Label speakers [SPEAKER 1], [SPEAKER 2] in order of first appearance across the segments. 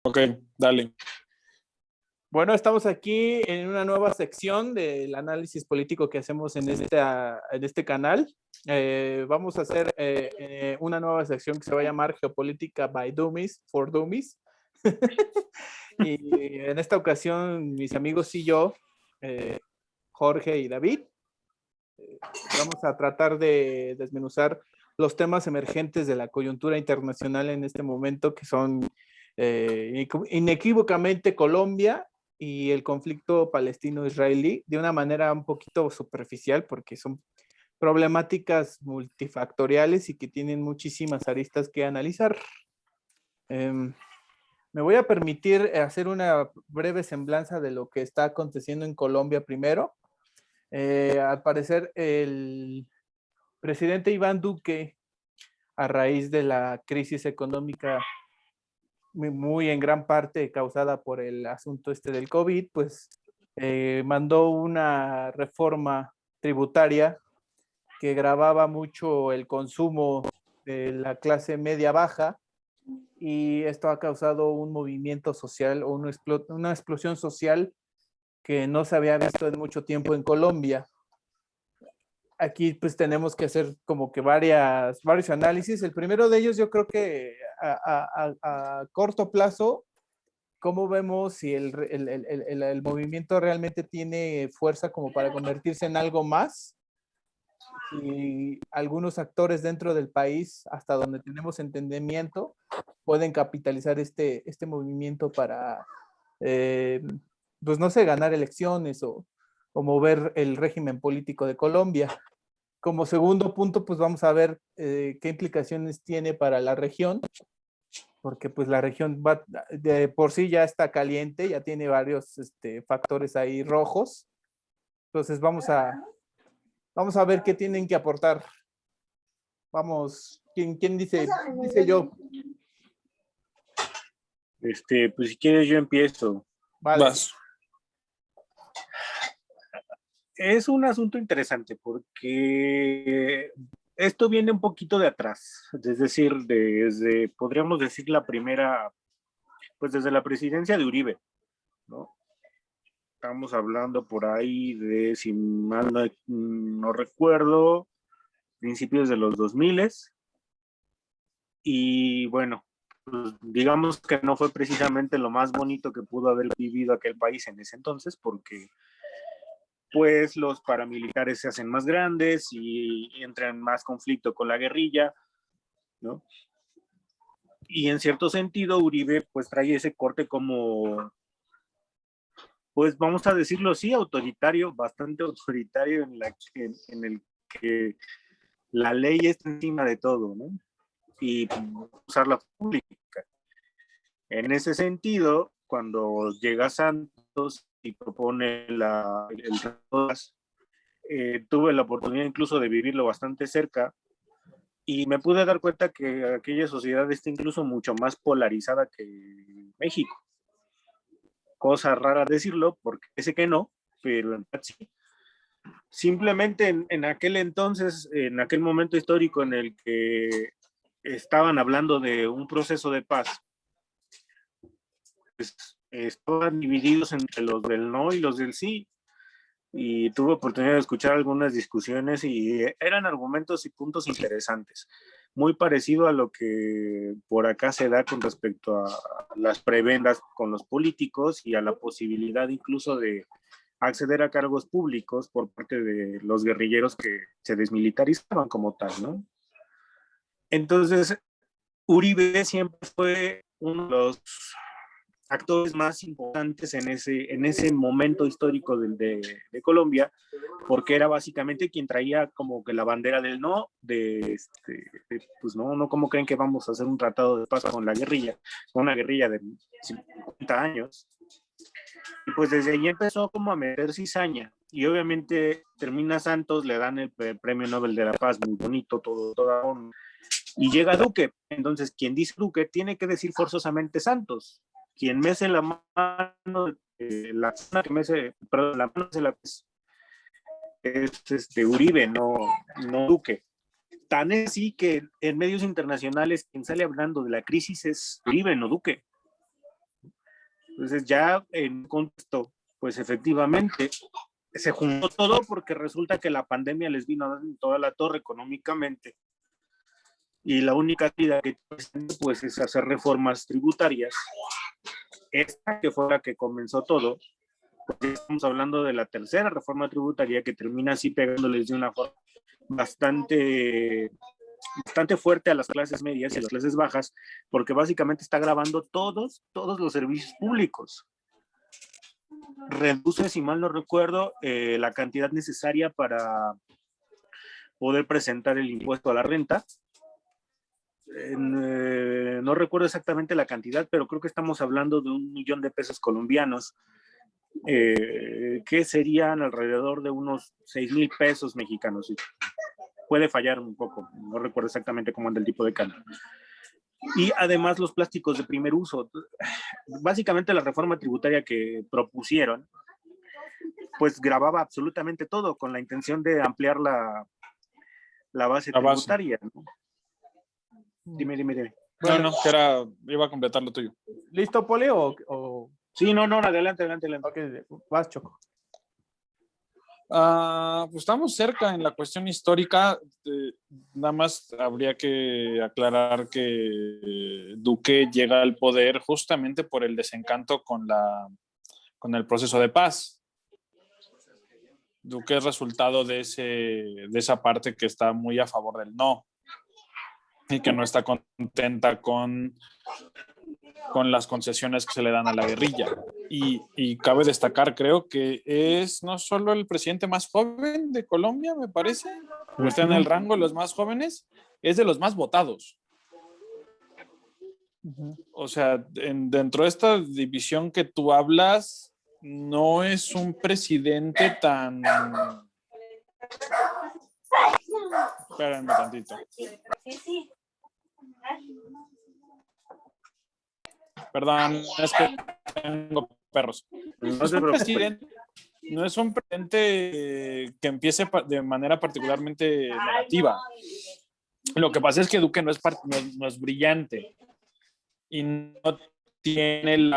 [SPEAKER 1] Ok, dale.
[SPEAKER 2] Bueno, estamos aquí en una nueva sección del análisis político que hacemos en este canal. Vamos a hacer una nueva sección que se va a llamar Geopolítica by Dummies, for Dummies. Y en esta ocasión, mis amigos y yo, Jorge y David, vamos a tratar de desmenuzar los temas emergentes de la coyuntura internacional en este momento, que son inequívocamente Colombia y el conflicto palestino-israelí, de una manera un poquito superficial, porque son problemáticas multifactoriales y que tienen muchísimas aristas que analizar. Me voy a permitir hacer una breve semblanza de lo que está aconteciendo en Colombia primero. Al parecer, el presidente Iván Duque, a raíz de la crisis económica muy en gran parte causada por el asunto del COVID, pues mandó una reforma tributaria que gravaba mucho el consumo de la clase media baja, y esto ha causado un movimiento social o una explosión social que no se había visto en mucho tiempo en Colombia. Aquí pues tenemos que hacer como que varios análisis. El primero de ellos, yo creo que a corto plazo, ¿cómo vemos si el movimiento realmente tiene fuerza como para convertirse en algo más? Y algunos actores dentro del país, hasta donde tenemos entendimiento, pueden capitalizar este movimiento para, pues no sé, ganar elecciones o mover el régimen político de Colombia. Como segundo punto, pues vamos a ver qué implicaciones tiene para la región, porque pues la región de por sí ya está caliente, ya tiene varios factores ahí rojos. Entonces vamos a ver qué tienen que aportar. Vamos, ¿quién dice yo?
[SPEAKER 3] Pues si quieres yo empiezo.
[SPEAKER 2] Vale.
[SPEAKER 1] Vas.
[SPEAKER 3] Es un asunto interesante porque esto viene un poquito de atrás, es decir, podríamos decir pues desde la presidencia de Uribe, ¿no? Estamos hablando por ahí de, si mal no recuerdo, principios de los 2000, y bueno, pues digamos que no fue precisamente lo más bonito que pudo haber vivido aquel país en ese entonces, porque pues los paramilitares se hacen más grandes y entran en más conflicto con la guerrilla, ¿no? Y en cierto sentido Uribe pues trae ese corte como, pues vamos a decirlo así, autoritario, bastante autoritario, en el que la ley está encima de todo, ¿no? Y usarla pública. En ese sentido, cuando llega Santos y propone tuve la oportunidad incluso de vivirlo bastante cerca, y me pude dar cuenta que aquella sociedad está incluso mucho más polarizada que México. Cosa rara decirlo, porque sé que no, pero en realidad sí. Simplemente en aquel entonces, en aquel momento histórico en el que estaban hablando de un proceso de paz, pues estaban divididos entre los del no y los del sí. Y tuve oportunidad de escuchar algunas discusiones y eran argumentos y puntos interesantes, muy parecido a lo que por acá se da con respecto a las prebendas con los políticos y a la posibilidad incluso de acceder a cargos públicos por parte de los guerrilleros que se desmilitarizaban como tal, ¿no? Entonces, Uribe siempre fue uno de los actores más importantes en ese momento histórico de Colombia, porque era básicamente quien traía como que la bandera del no, pues no, ¿cómo creen que vamos a hacer un tratado de paz con la guerrilla, con una guerrilla de 50 años? Y pues desde ahí empezó como a meter cizaña, y obviamente termina Santos, le dan el premio Nobel de la Paz, muy bonito, todo, y llega Duque. Entonces, quien dice Duque tiene que decir forzosamente Santos. Quien mece la mano, la mano se la es Uribe, no Duque. Tan es así que en medios internacionales quien sale hablando de la crisis es Uribe, no Duque. Entonces ya en contexto, pues efectivamente se juntó todo porque resulta que la pandemia les vino a dar en toda la torre económicamente y la única actividad que pues es hacer reformas tributarias. Esta que fue la que comenzó todo, pues estamos hablando de la tercera reforma tributaria que termina así pegándoles de una forma bastante fuerte a las clases medias y a las clases bajas, porque básicamente está grabando todos los servicios públicos. Reduce, si mal no recuerdo, la cantidad necesaria para poder presentar el impuesto a la renta. No recuerdo exactamente la cantidad, pero creo que estamos hablando de 1,000,000 de pesos colombianos, que serían alrededor de unos 6,000 pesos mexicanos. Puede fallar un poco, no recuerdo exactamente cómo anda el tipo de cambio. Y además los plásticos de primer uso. Básicamente la reforma tributaria que propusieron, pues grababa absolutamente todo con la intención de ampliar la base tributaria, ¿no? Dime.
[SPEAKER 2] Bueno,
[SPEAKER 1] No, iba a completar lo tuyo.
[SPEAKER 2] ¿listo, Poli? O...
[SPEAKER 3] Sí, no, adelante.
[SPEAKER 2] Okay, vas, Choco.
[SPEAKER 1] Pues estamos cerca en la cuestión histórica. Nada más habría que aclarar que Duque llega al poder justamente por el desencanto con el proceso de paz. Duque es resultado de esa parte que está muy a favor del no y que no está contenta con las concesiones que se le dan a la guerrilla. Y cabe destacar, creo que es no solo el presidente más joven de Colombia, me parece, o está en el rango de los más jóvenes, es de los más votados. O sea, dentro de esta división que tú hablas, no es un presidente tan... Espérenme tantito. Perdón, es que tengo perros. No es un presidente que empiece de manera particularmente negativa. Lo que pasa es que Duque no es brillante y no tiene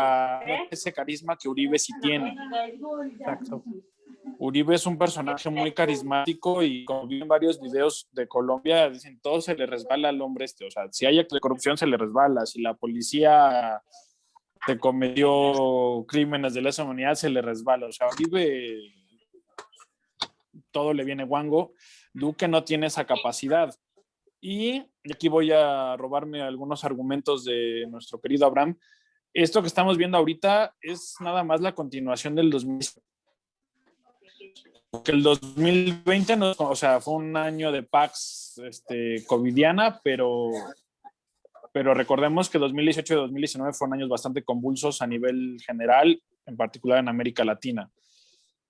[SPEAKER 1] ese carisma que Uribe sí tiene.
[SPEAKER 2] Exacto.
[SPEAKER 1] Uribe es un personaje muy carismático y como vi en varios videos de Colombia, dicen, todo se le resbala al hombre este. O sea, si hay acto de corrupción se le resbala, si la policía te cometió crímenes de lesa humanidad se le resbala. O sea, Uribe todo le viene guango. Duque no tiene esa capacidad. Y aquí voy a robarme algunos argumentos de nuestro querido Abraham. Esto que estamos viendo ahorita es nada más la continuación del 2020. Porque el 2020 no, o sea, fue un año de Pax covidiana, pero recordemos que 2018 y 2019 fueron años bastante convulsos a nivel general, en particular en América Latina.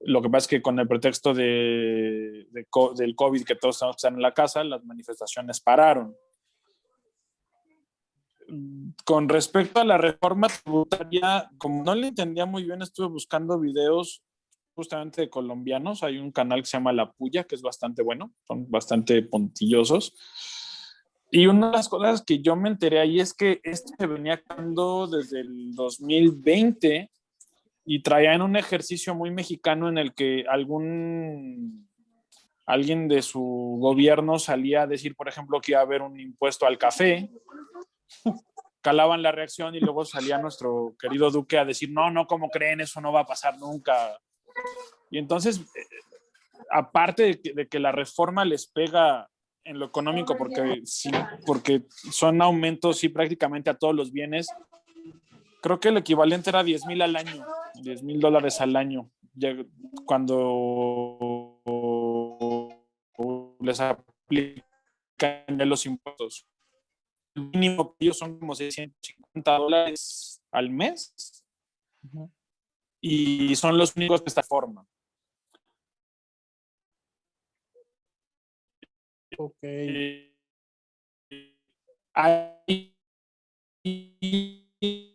[SPEAKER 1] Lo que pasa es que con el pretexto del COVID, que todos tenemos que estar en la casa, las manifestaciones pararon. Con respecto a la reforma tributaria, como no le entendía muy bien, estuve buscando videos justamente de colombianos. Hay un canal que se llama La Puya, que es bastante bueno, son bastante puntillosos. Y una de las cosas que yo me enteré ahí es que esto se venía actuando desde el 2020 y traían un ejercicio muy mexicano en el que alguien de su gobierno salía a decir, por ejemplo, que iba a haber un impuesto al café, calaban la reacción y luego salía nuestro querido Duque a decir, no, ¿cómo creen? Eso no va a pasar nunca. Y entonces, aparte de que la reforma les pega en lo económico, porque son aumentos sí, prácticamente a todos los bienes, creo que el equivalente era $10,000 al año, $10,000 al año, cuando les aplican los impuestos. El mínimo que ellos son como $650 al mes y son los únicos que esta forma.
[SPEAKER 2] Ok.
[SPEAKER 1] Hay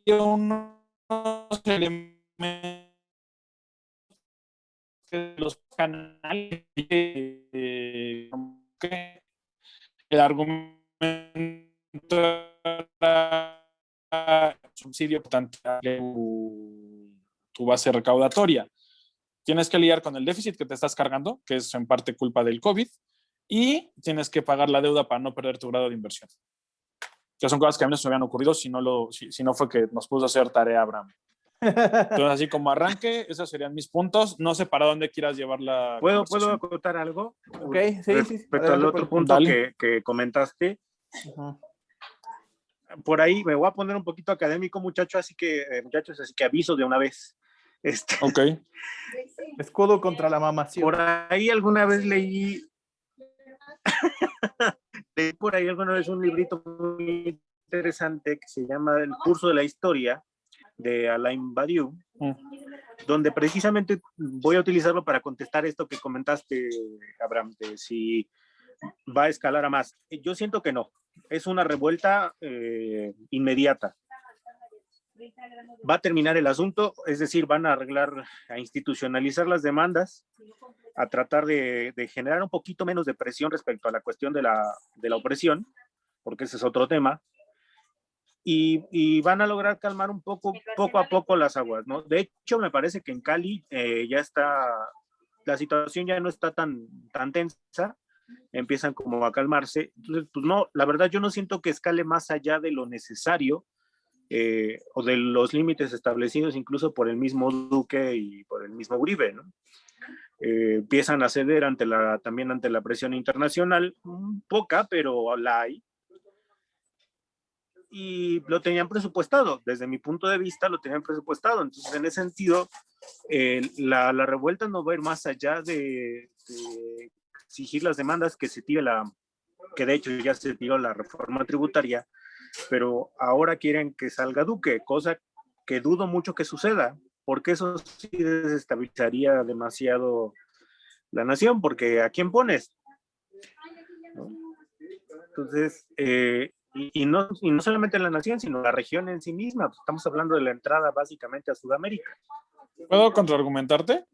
[SPEAKER 1] unos elementos que los canales que el argumento era subsidio tanto tu base recaudatoria. Tienes que lidiar con el déficit que te estás cargando, que es en parte culpa del COVID, y tienes que pagar la deuda para no perder tu grado de inversión. Que son cosas que a mí no se me habían ocurrido si no fue que nos puso a hacer tarea Abraham. Entonces, así como arranque, esos serían mis puntos. No sé para dónde quieras llevar la
[SPEAKER 3] ¿Puedo
[SPEAKER 1] conversación.
[SPEAKER 3] acotar algo?
[SPEAKER 2] Ok, sí.
[SPEAKER 3] Respecto al otro punto que comentaste.
[SPEAKER 2] Ajá.
[SPEAKER 3] Por ahí me voy a poner un poquito académico, muchachos, así que aviso de una vez.
[SPEAKER 1] Ok.
[SPEAKER 2] Escudo contra la mamación.
[SPEAKER 3] Por ahí alguna vez leí por ahí alguna vez un librito muy interesante que se llama El curso de la historia, de Alain Badiou, donde precisamente voy a utilizarlo para contestar esto que comentaste, Abraham, de si va a escalar a más. Yo siento que no. Es una revuelta inmediata. Va a terminar el asunto, es decir, van a arreglar, a institucionalizar las demandas, a tratar de generar un poquito menos de presión respecto a la cuestión de la opresión, porque ese es otro tema, y van a lograr calmar un poco a poco las aguas, ¿no? De hecho, me parece que en Cali ya está, la situación ya no está tan tensa, empiezan como a calmarse. Entonces, pues no, la verdad yo no siento que escale más allá de lo necesario, o de los límites establecidos incluso por el mismo Duque y por el mismo Uribe, ¿no? Empiezan a ceder también ante la presión internacional, poca, pero la hay, y lo tenían presupuestado, desde mi punto de vista lo tenían presupuestado. Entonces, en ese sentido, la revuelta no va a ir más allá de exigir las demandas, que se tire que de hecho ya se tiró la reforma tributaria, pero ahora quieren que salga Duque, cosa que dudo mucho que suceda, porque eso sí desestabilizaría demasiado la nación, porque ¿a quién pones? ¿No? Entonces, y no solamente la nación, sino la región en sí misma. Pues estamos hablando de la entrada básicamente a Sudamérica.
[SPEAKER 1] ¿Puedo contraargumentarte?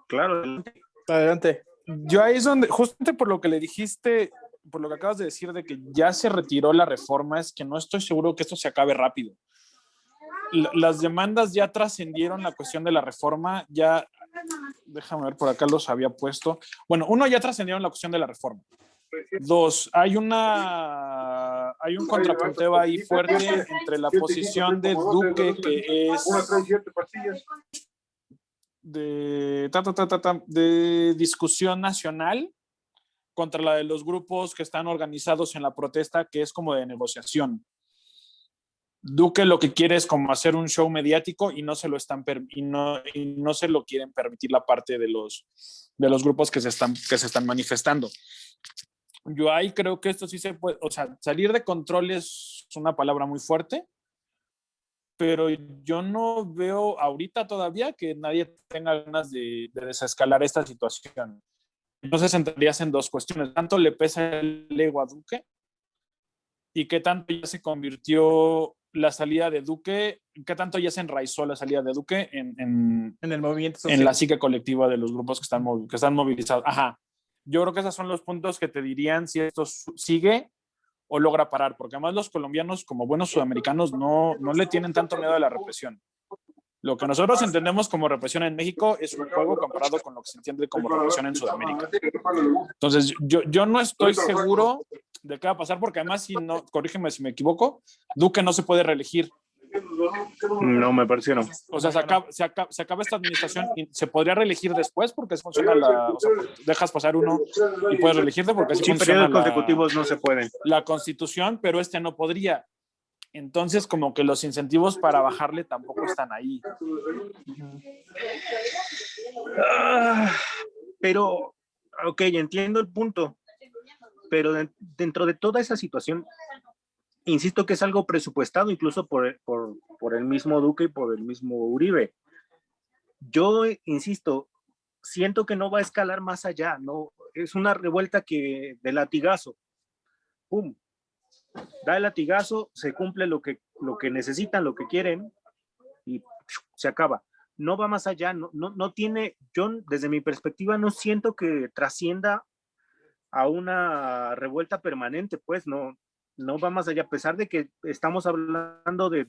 [SPEAKER 3] Claro.
[SPEAKER 2] Adelante.
[SPEAKER 1] Yo ahí es donde, justamente por lo que le dijiste, por lo que acabas de decir de que ya se retiró la reforma, es que no estoy seguro que esto se acabe rápido. Las demandas ya trascendieron la cuestión de la reforma, ya, déjame ver, por acá los había puesto. Bueno, uno, ya trascendieron la cuestión de la reforma. Dos, hay un contrapunteo ahí fuerte entre la posición de Duque, que es de discusión nacional, contra la de los grupos que están organizados en la protesta, que es como de negociación. Duque lo que quiere es como hacer un show mediático y no se lo quieren permitir la parte de los grupos que se están manifestando. Yo ahí creo que esto sí se puede, o sea, salir de control es una palabra muy fuerte, pero yo no veo ahorita todavía que nadie tenga ganas de desescalar esta situación. Entonces entrarías en dos cuestiones: tanto le pesa el ego a Duque y qué tanto ya se convirtió la salida de Duque, qué tanto ya se enraizó la salida de Duque en
[SPEAKER 2] el movimiento social,
[SPEAKER 1] en la psique colectiva de los grupos que están movilizados. Ajá. Yo creo que esos son los puntos que te dirían si esto sigue o logra parar, porque además los colombianos, como buenos sudamericanos, no le tienen tanto miedo a la represión. Lo que nosotros entendemos como represión en México es un juego comparado con lo que se entiende como represión en Sudamérica. Entonces, yo no estoy seguro de qué va a pasar, porque además, corrígeme si me equivoco, Duque no se puede reelegir.
[SPEAKER 3] No, me pareció no.
[SPEAKER 1] O sea, se acaba esta administración y se podría reelegir después, porque así funciona o sea, dejas pasar uno y puedes reelegirte, porque así funciona
[SPEAKER 3] periodos consecutivos no se pueden.
[SPEAKER 1] La Constitución, pero no podría. Entonces, como que los incentivos para bajarle tampoco están ahí.
[SPEAKER 3] Pero, ok, entiendo el punto, pero dentro de toda esa situación, insisto que es algo presupuestado incluso por el mismo Duque y por el mismo Uribe. Yo insisto, siento que no va a escalar más allá, no, es una revuelta de latigazo. ¡Pum! Da el latigazo, se cumple lo que necesitan, lo que quieren, y se acaba. No va más allá, no tiene, yo desde mi perspectiva no siento que trascienda a una revuelta permanente, pues no va más allá, a pesar de que estamos hablando de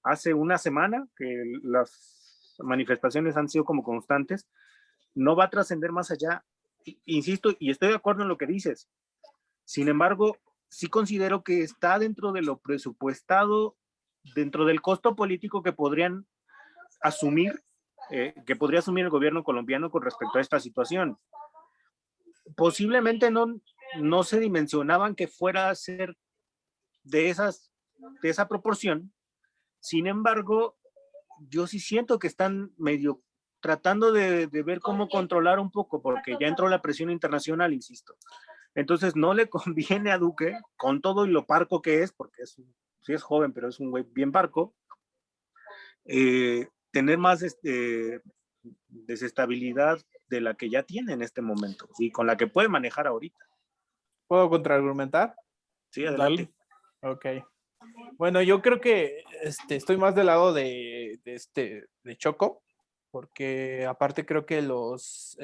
[SPEAKER 3] hace una semana que las manifestaciones han sido como constantes, no va a trascender más allá. Insisto, y estoy de acuerdo en lo que dices. Sin embargo, sí considero que está dentro de lo presupuestado, dentro del costo político que podrían asumir, que podría asumir el gobierno colombiano con respecto a esta situación. Posiblemente no se dimensionaban que fuera a ser de esa proporción. Sin embargo, yo sí siento que están medio tratando de ver cómo controlar un poco, porque ya entró la presión internacional, insisto. Entonces no le conviene a Duque, con todo y lo parco que es, porque sí es joven, pero es un güey bien parco, tener más desestabilidad de la que ya tiene en este momento y con la que puede manejar ahorita.
[SPEAKER 2] ¿Puedo contraargumentar?
[SPEAKER 3] Sí, adelante.
[SPEAKER 2] Ok. Bueno, yo creo que estoy más del lado de Choco, porque aparte creo que los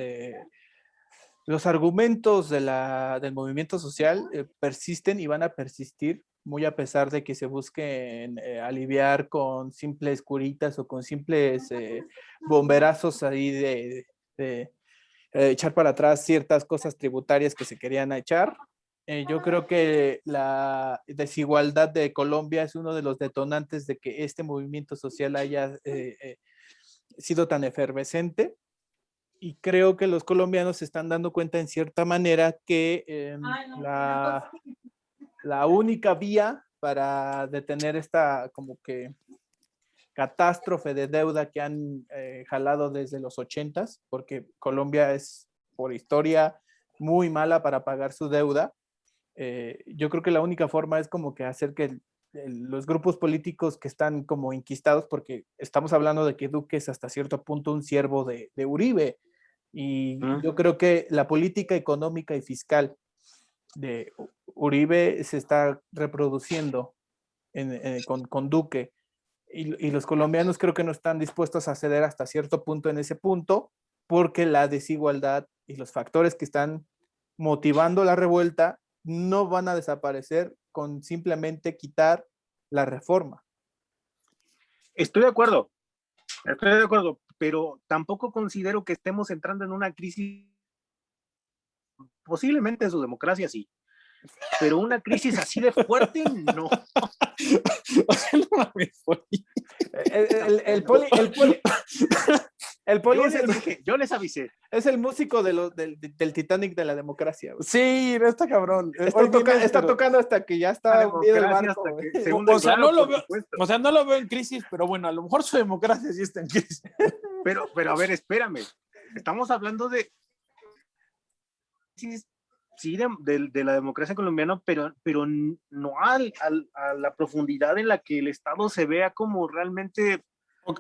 [SPEAKER 2] argumentos del movimiento social persisten y van a persistir, muy a pesar de que se busquen aliviar con simples curitas o con simples bomberazos ahí de echar para atrás ciertas cosas tributarias que se querían echar. Yo creo que la desigualdad de Colombia es uno de los detonantes de que este movimiento social haya sido tan efervescente. Y creo que los colombianos se están dando cuenta en cierta manera que la única vía para detener esta como que catástrofe de deuda que han jalado desde los 80s, porque Colombia es por historia muy mala para pagar su deuda. Yo creo que la única forma es como que hacer que los grupos políticos que están como enquistados, porque estamos hablando de que Duque es hasta cierto punto un siervo de Uribe, y yo creo que la política económica y fiscal de Uribe se está reproduciendo con Duque, y los colombianos creo que no están dispuestos a ceder hasta cierto punto en ese punto, porque la desigualdad y los factores que están motivando la revuelta no van a desaparecer con simplemente quitar la reforma.
[SPEAKER 3] Estoy de acuerdo, pero tampoco considero que estemos entrando en una crisis, posiblemente en su democracia sí, pero una crisis así de fuerte, no.
[SPEAKER 2] El Poli
[SPEAKER 3] yo les avisé.
[SPEAKER 2] Es el músico del Titanic de la democracia.
[SPEAKER 1] Sí, está cabrón.
[SPEAKER 2] Está tocando hasta que ya está hundido el barco.
[SPEAKER 1] O sea, no lo veo en crisis, pero bueno, a lo mejor su democracia sí está en crisis.
[SPEAKER 3] Pero a ver, espérame. Estamos hablando de la democracia colombiana, pero no a la profundidad en la que el Estado se vea como realmente.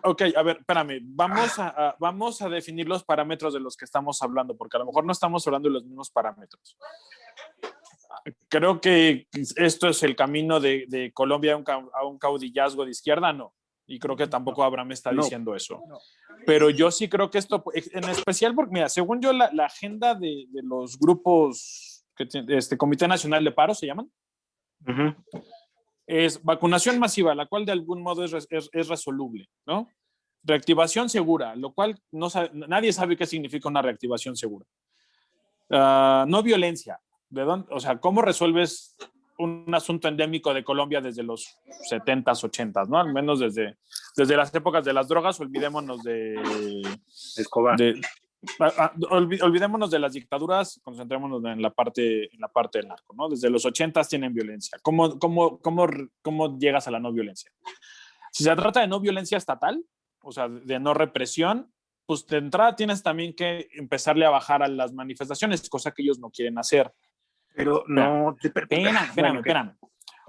[SPEAKER 1] Ok, a ver, espérame, vamos a definir los parámetros de los que estamos hablando, porque a lo mejor no estamos hablando de los mismos parámetros. Creo que esto es el camino de Colombia a un caudillazgo de izquierda, no. Y creo que tampoco Abraham está diciendo eso. No. Pero yo sí creo que esto, en especial porque, mira, según yo, la agenda de los grupos, Comité Nacional de Paro, ¿se llaman?
[SPEAKER 3] Uh-huh.
[SPEAKER 1] Es vacunación masiva, la cual de algún modo es resoluble, ¿no? Reactivación segura, lo cual nadie sabe qué significa una reactivación segura. No violencia. ¿De dónde? O sea, ¿cómo resuelves un asunto endémico de Colombia desde los 70s, 80s, ¿no? Al menos desde las épocas de las drogas, olvidémonos de
[SPEAKER 3] Escobar.
[SPEAKER 1] Olvidémonos de las dictaduras, concentrémonos en la parte del narco, ¿no? Desde los 80s tienen violencia. ¿Cómo llegas a la no violencia? Si se trata de no violencia estatal, o sea, de no represión, pues de entrada tienes también que empezarle a bajar a las manifestaciones, cosa que ellos no quieren hacer.
[SPEAKER 3] Pero no...
[SPEAKER 1] Espérame.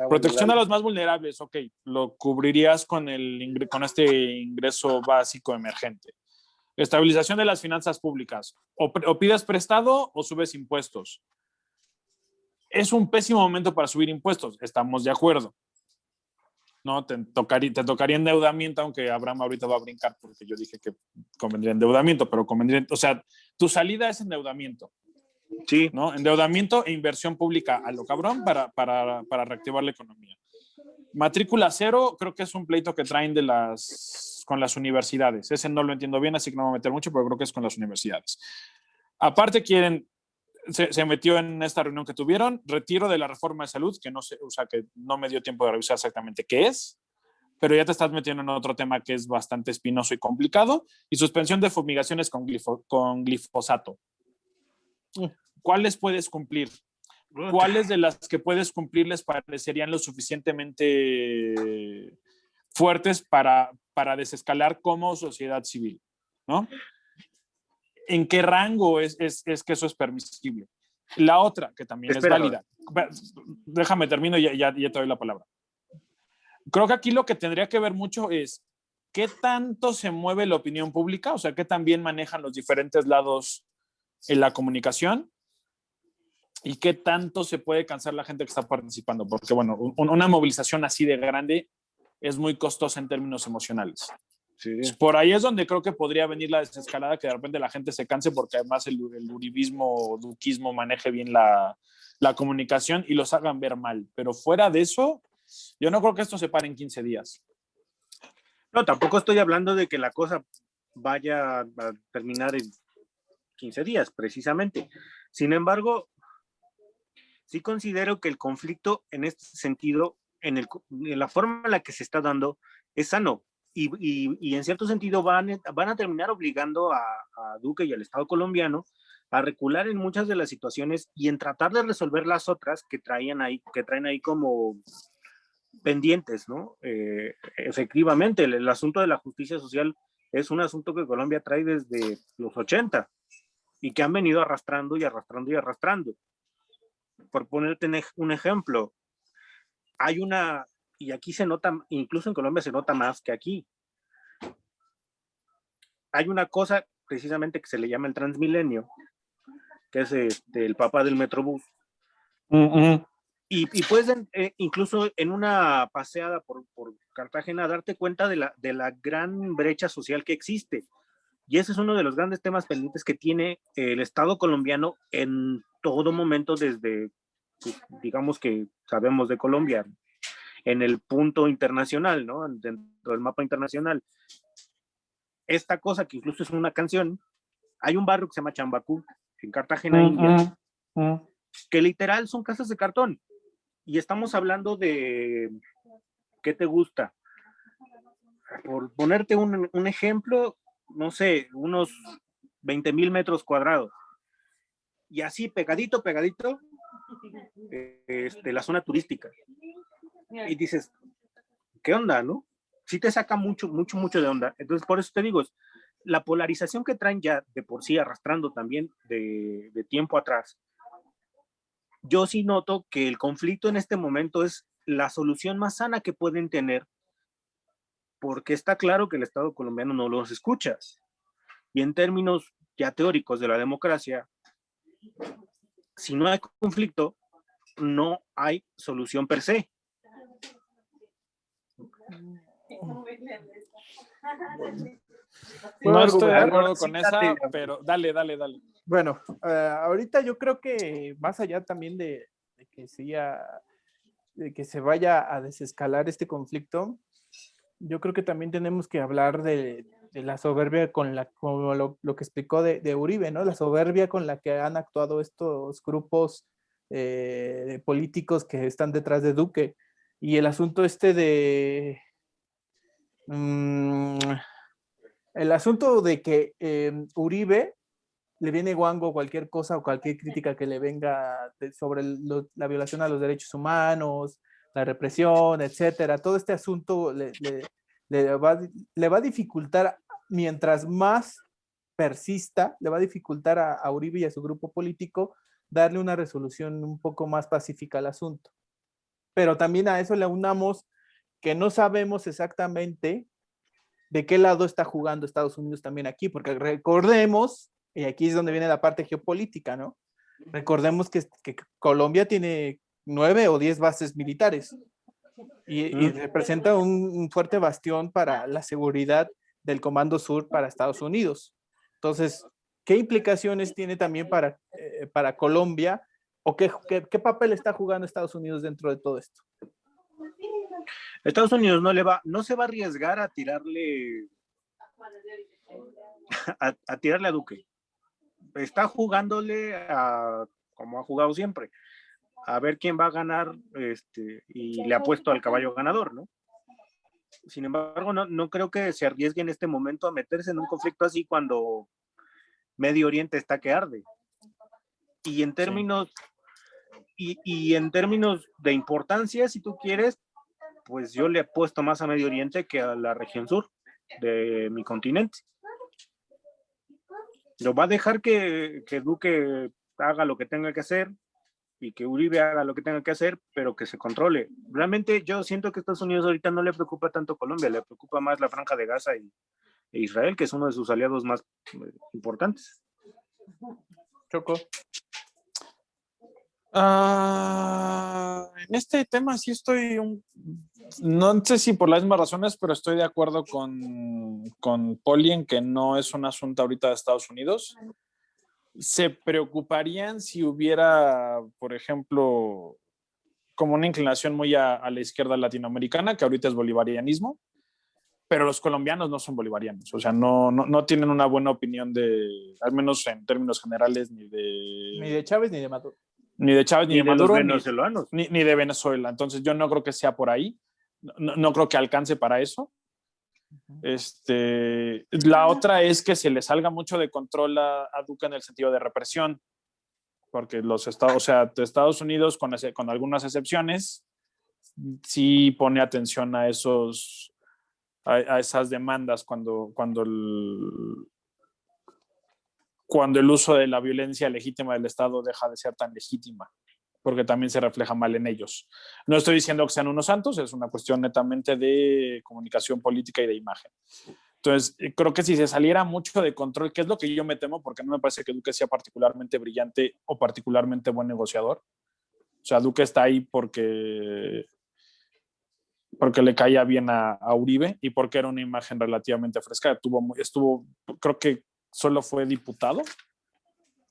[SPEAKER 1] Protección a los más vulnerables, ok, lo cubrirías con este ingreso básico emergente. Estabilización de las finanzas públicas. O pides prestado o subes impuestos. Es un pésimo momento para subir impuestos, estamos de acuerdo. No, te tocaría endeudamiento, aunque Abraham ahorita va a brincar porque yo dije que convendría endeudamiento, pero convendría, o sea, tu salida es endeudamiento.
[SPEAKER 3] Sí.
[SPEAKER 1] ¿No? Endeudamiento e inversión pública a lo cabrón para reactivar la economía. Matrícula cero, creo que es un pleito que traen de las con las universidades. Ese no lo entiendo bien, así que no me voy a meter mucho, pero creo que es con las universidades. Aparte se metió en esta reunión que tuvieron, retiro de la reforma de salud, que no sé, o sea, que no me dio tiempo de revisar exactamente qué es, pero ya te estás metiendo en otro tema que es bastante espinoso y complicado, y suspensión de fumigaciones con glifosato. ¿Cuáles puedes cumplir? ¿Cuáles de las que puedes cumplir les parecerían lo suficientemente fuertes para desescalar como sociedad civil? ¿No? ¿En qué rango es que eso es permisible? La otra, que también es válida. Déjame termino y ya te doy la palabra. Creo que aquí lo que tendría que ver mucho es qué tanto se mueve la opinión pública, o sea, qué tan bien manejan los diferentes lados en la comunicación y qué tanto se puede cansar la gente que está participando, porque bueno, una movilización así de grande es muy costosa en términos emocionales. Sí. Por ahí es donde creo que podría venir la desescalada, que de repente la gente se canse porque además el uribismo o duquismo maneje bien la comunicación y los hagan ver mal. Pero fuera de eso, yo no creo que esto se pare en 15 días.
[SPEAKER 3] No, tampoco estoy hablando de que la cosa vaya a terminar en 15 días, precisamente. Sin embargo, sí considero que el conflicto en este sentido, en la forma en la que se está dando, es sano. Y en cierto sentido van a terminar obligando a Duque y al Estado colombiano a recular en muchas de las situaciones y en tratar de resolver las otras que traen ahí como pendientes, ¿no? Efectivamente, el asunto de la justicia social es un asunto que Colombia trae desde los 80 y que han venido arrastrando y arrastrando y arrastrando. Por ponerte un ejemplo, hay y aquí se nota, incluso en Colombia se nota más que aquí, hay una cosa precisamente que se le llama el Transmilenio, que es el papá del Metrobús. Y puedes incluso en una paseada por Cartagena darte cuenta de la gran brecha social que existe. Y ese es uno de los grandes temas pendientes que tiene el Estado colombiano en todo momento desde, digamos que sabemos de Colombia, en el punto internacional, ¿no? Dentro del mapa internacional. Esta cosa que incluso es una canción, hay un barrio que se llama Chambacú, en Cartagena, India, que literal son casas de cartón. Y estamos hablando de, ¿qué te gusta? Por ponerte un ejemplo, no sé, unos 20,000 metros cuadrados. Y así, pegadito, la zona turística. Y dices, ¿qué onda, no? Sí te saca mucho de onda. Entonces, por eso te digo, la polarización que traen ya de por sí arrastrando también de tiempo atrás, yo sí noto que el conflicto en este momento es la solución más sana que pueden tener, porque está claro que el Estado colombiano no los escucha. Y en términos ya teóricos de la democracia, si no hay conflicto, no hay solución per se.
[SPEAKER 1] No estoy de acuerdo con esa, pero dale.
[SPEAKER 2] Bueno, ahorita yo creo que más allá también de que se vaya a desescalar este conflicto, yo creo que también tenemos que hablar de la soberbia como lo que explicó de Uribe, ¿no? La soberbia con la que han actuado estos grupos de políticos que están detrás de Duque. Y el asunto el asunto de que Uribe le viene guango cualquier cosa o cualquier crítica que le venga sobre la violación a los derechos humanos, la represión, etcétera. Todo este asunto le va a dificultar, mientras más persista, le va a dificultar a Uribe y a su grupo político darle una resolución un poco más pacífica al asunto. Pero también a eso le unamos que no sabemos exactamente de qué lado está jugando Estados Unidos también aquí, porque recordemos, y aquí es donde viene la parte geopolítica, ¿no? Recordemos que Colombia tiene 9 o 10 bases militares y representa un fuerte bastión para la seguridad del Comando Sur para Estados Unidos. Entonces, ¿qué implicaciones tiene también para Colombia o qué papel está jugando Estados Unidos dentro de todo esto?
[SPEAKER 3] Estados Unidos no se va a arriesgar a tirarle a tirarle a Duque. Está jugándole como ha jugado siempre, a ver quién va a ganar, y le ha puesto al caballo ganador, ¿no? Sin embargo, no creo que se arriesgue en este momento a meterse en un conflicto así cuando Medio Oriente está que arde. Y en términos, y en términos de importancia, si tú quieres, pues yo le apuesto más a Medio Oriente que a la región sur de mi continente. Lo va a dejar que Duque haga lo que tenga que hacer y que Uribe haga lo que tenga que hacer, pero que se controle. Realmente yo siento que a Estados Unidos ahorita no le preocupa tanto Colombia, le preocupa más la Franja de Gaza e Israel, que es uno de sus aliados más importantes.
[SPEAKER 2] Choco.
[SPEAKER 1] En este tema sí estoy, no sé si por las mismas razones, pero estoy de acuerdo con Poli en que no es un asunto ahorita de Estados Unidos. Se preocuparían si hubiera, por ejemplo, como una inclinación muy a la izquierda latinoamericana, que ahorita es bolivarianismo, pero los colombianos no son bolivarianos, o sea, no tienen una buena opinión al menos en términos generales,
[SPEAKER 2] Ni de Chávez ni de Maduro.
[SPEAKER 1] Ni de Chávez, ni de Maduro,
[SPEAKER 3] los venezolanos.
[SPEAKER 1] Ni de Venezuela. Entonces yo no creo que sea por ahí, no creo que alcance para eso. La otra es que se le salga mucho de control a Duque en el sentido de represión, porque Estados Unidos, con algunas excepciones, sí pone atención a esas demandas cuando el uso de la violencia legítima del Estado deja de ser tan legítima, porque también se refleja mal en ellos. No estoy diciendo que sean unos santos, es una cuestión netamente de comunicación política y de imagen. Entonces, creo que si se saliera mucho de control, que es lo que yo me temo, porque no me parece que Duque sea particularmente brillante o particularmente buen negociador. O sea, Duque está ahí porque le caía bien a Uribe y porque era una imagen relativamente fresca. Creo que solo fue diputado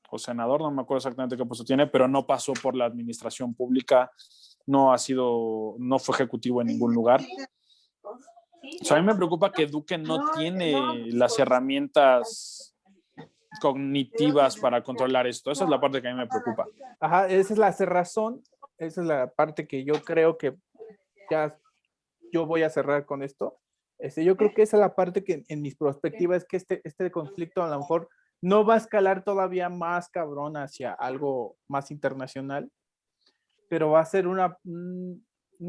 [SPEAKER 1] o senador, no me acuerdo exactamente qué puesto tiene, pero no pasó por la administración pública, no fue ejecutivo en ningún lugar. O sea, a mí me preocupa que Duque no tiene las herramientas cognitivas para controlar esto. Esa es la parte que a mí me preocupa.
[SPEAKER 2] Ajá, esa es la cerrazón, esa es la parte que yo creo que ya yo voy a cerrar con esto. Yo creo que esa es la parte que en mis perspectivas es que este conflicto a lo mejor no va a escalar todavía más cabrón hacia algo más internacional, pero va a ser un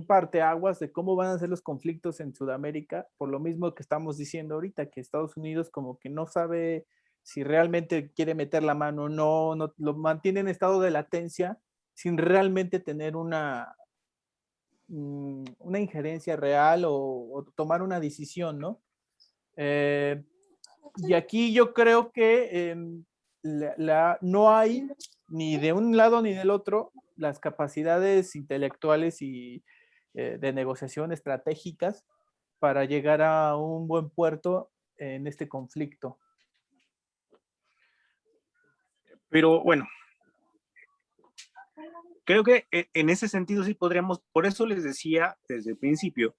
[SPEAKER 2] parteaguas de cómo van a ser los conflictos en Sudamérica, por lo mismo que estamos diciendo ahorita, que Estados Unidos como que no sabe si realmente quiere meter la mano o no, lo mantiene en estado de latencia sin realmente tener una injerencia real o tomar una decisión, ¿no? Y aquí yo creo que no hay ni de un lado ni del otro las capacidades intelectuales y de negociación estratégicas para llegar a un buen puerto en este conflicto.
[SPEAKER 3] Pero bueno, creo que en ese sentido sí podríamos, por eso les decía desde el principio,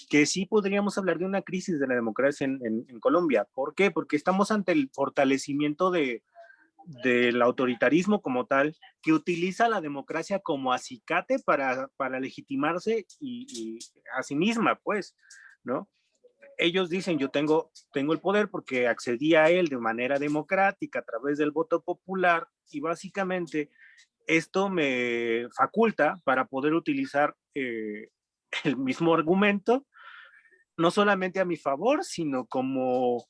[SPEAKER 3] que sí podríamos hablar de una crisis de la democracia en Colombia. ¿Por qué? Porque estamos ante el fortalecimiento del autoritarismo como tal, que utiliza la democracia como acicate para legitimarse y a sí misma, pues, ¿no? Ellos dicen, yo tengo el poder porque accedí a él de manera democrática a través del voto popular y básicamente esto me faculta para poder utilizar el mismo argumento, no solamente a mi favor, sino como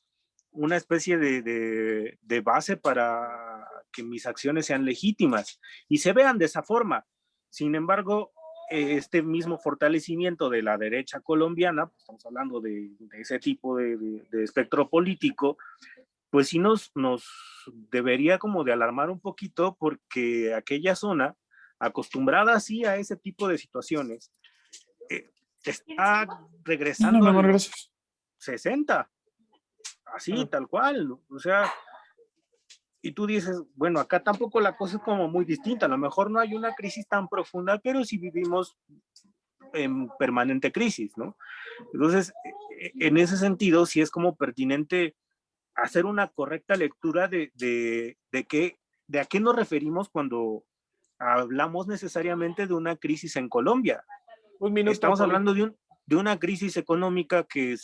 [SPEAKER 3] una especie de base para que mis acciones sean legítimas y se vean de esa forma. Sin embargo, este mismo fortalecimiento de la derecha colombiana, pues estamos hablando de ese tipo de espectro político, pues sí nos debería como de alarmar un poquito, porque aquella zona, acostumbrada así a ese tipo de situaciones, está regresando a los 60, así, tal cual, o sea, y tú dices, bueno, acá tampoco la cosa es como muy distinta, a lo mejor no hay una crisis tan profunda, pero sí vivimos en permanente crisis, ¿no? Entonces, en ese sentido, sí es como pertinente hacer una correcta lectura de a qué nos referimos cuando hablamos necesariamente de una crisis en Colombia.
[SPEAKER 2] Un minuto.
[SPEAKER 3] Estamos hablando de una crisis económica que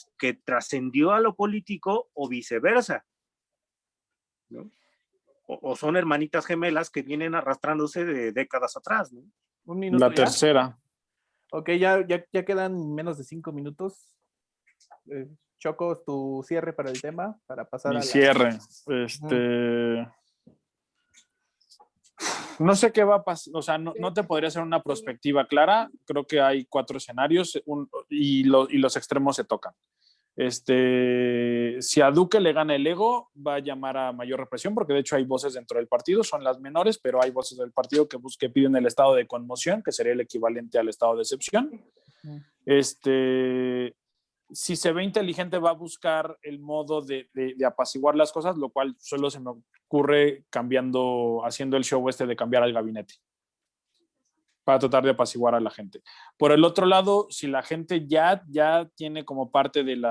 [SPEAKER 3] trascendió a lo político o viceversa, ¿no? O son hermanitas gemelas que vienen arrastrándose de décadas atrás, ¿no?
[SPEAKER 2] Un minuto.
[SPEAKER 1] La
[SPEAKER 2] ya.
[SPEAKER 1] tercera.
[SPEAKER 2] Ok, ya quedan menos de 5 minutos. Choco, tu cierre para el tema, para pasar
[SPEAKER 1] Mi cierre. No sé qué va a pasar, o sea, no te podría hacer una perspectiva clara. Creo que hay 4 escenarios y los extremos se tocan. Si a Duque le gana el ego, va a llamar a mayor represión, porque de hecho hay voces dentro del partido, son las menores, pero hay voces del partido que piden el estado de conmoción, que sería el equivalente al estado de excepción. Si se ve inteligente, va a buscar el modo de apaciguar las cosas, lo cual solo se me ocurre haciendo el show de cambiar al gabinete para tratar de apaciguar a la gente. Por el otro lado, si la gente ya tiene como parte del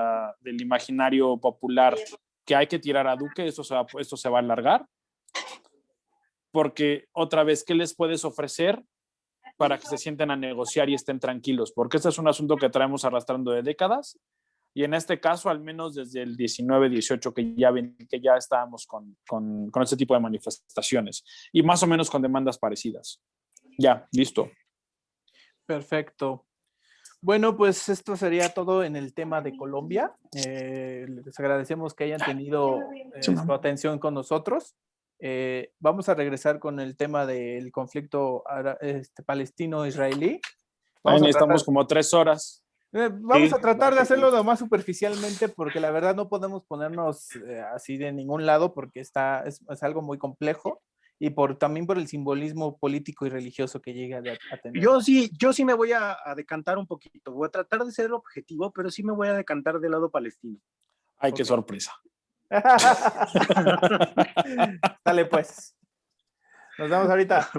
[SPEAKER 1] imaginario popular que hay que tirar a Duque, esto se va a alargar, porque otra vez, ¿qué les puedes ofrecer para que se sienten a negociar y estén tranquilos? Porque este es un asunto que traemos arrastrando de décadas, y en este caso, al menos desde el 19-18, que ya estábamos con este tipo de manifestaciones, y más o menos con demandas parecidas. Ya, listo.
[SPEAKER 2] Perfecto. Bueno, pues esto sería todo en el tema de Colombia. Les agradecemos que hayan tenido su atención con nosotros. Vamos a regresar con el tema del conflicto palestino-israelí.
[SPEAKER 1] Ahí necesitamos como 3 horas.
[SPEAKER 2] Vamos a tratar de hacerlo lo más superficialmente, porque la verdad no podemos ponernos así de ningún lado, porque es algo muy complejo, y también por el simbolismo político y religioso que llega a tener.
[SPEAKER 3] Yo sí me voy a decantar un poquito. Voy a tratar de ser objetivo, pero sí me voy a decantar del lado palestino.
[SPEAKER 1] Ay, qué sorpresa.
[SPEAKER 2] Dale pues. Nos vemos ahorita.